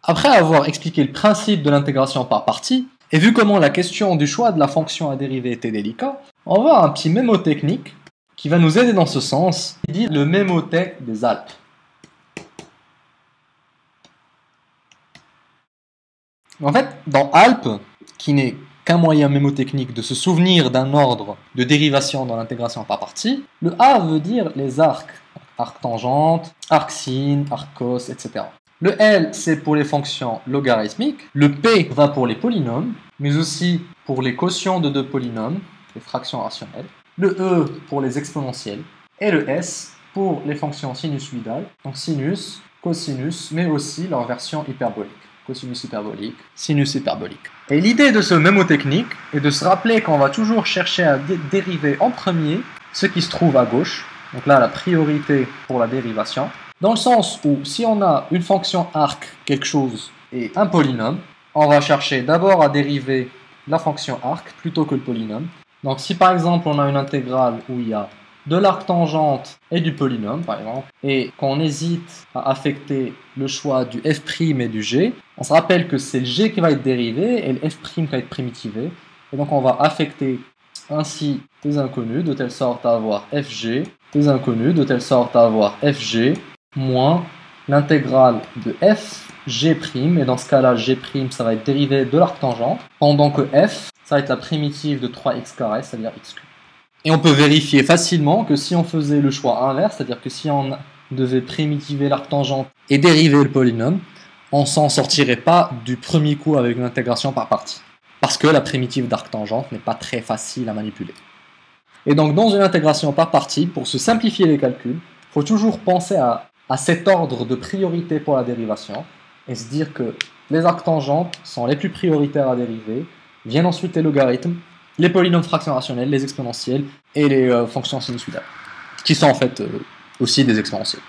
Après avoir expliqué le principe de l'intégration par partie, et vu comment la question du choix de la fonction à dériver était délicat, on va voir un petit mémotechnique qui va nous aider dans ce sens, il dit le mémotech des Alpes. En fait, dans Alpes, qui n'est qu'un moyen mémotechnique de se souvenir d'un ordre de dérivation dans l'intégration par partie, le A veut dire les arcs, arc tangente, arc sin, arc cos, etc. Le L, c'est pour les fonctions logarithmiques, le P va pour les polynômes, mais aussi pour les quotients de deux polynômes, les fractions rationnelles, le E pour les exponentielles, et le S pour les fonctions sinusoïdales, donc sinus, cosinus, mais aussi leur version hyperbolique. Cosinus hyperbolique, sinus hyperbolique. Et l'idée de ce mémotechnique est de se rappeler qu'on va toujours chercher à dériver en premier ce qui se trouve à gauche, donc là la priorité pour la dérivation, dans le sens où si on a une fonction arc quelque chose et un polynôme, on va chercher d'abord à dériver la fonction arc plutôt que le polynôme. Donc si par exemple on a une intégrale où il y a de l'arc tangente et du polynôme par exemple, et qu'on hésite à affecter le choix du f' et du g, on se rappelle que c'est le g qui va être dérivé et le f' qui va être primitivé, et donc on va affecter ainsi des inconnus de telle sorte à avoir fg, des inconnus de telle sorte à avoir fg moins l'intégrale de f g', et dans ce cas-là g' ça va être dérivé de l'arc tangente, pendant que f ça va être la primitive de 3x carré, c'est-à-dire x cube. Et on peut vérifier facilement que si on faisait le choix inverse, c'est-à-dire que si on devait primitiver l'arc tangente et dériver le polynôme, on s'en sortirait pas du premier coup avec une intégration par partie. Parce que la primitive d'arc tangente n'est pas très facile à manipuler. Et donc dans une intégration par partie, pour se simplifier les calculs, il faut toujours penser à cet ordre de priorité pour la dérivation et se dire que les arcs tangentes sont les plus prioritaires à dériver, viennent ensuite les logarithmes, les polynômes fractions rationnelles, les exponentielles et les fonctions sinusoïdales, qui sont en fait aussi des exponentielles.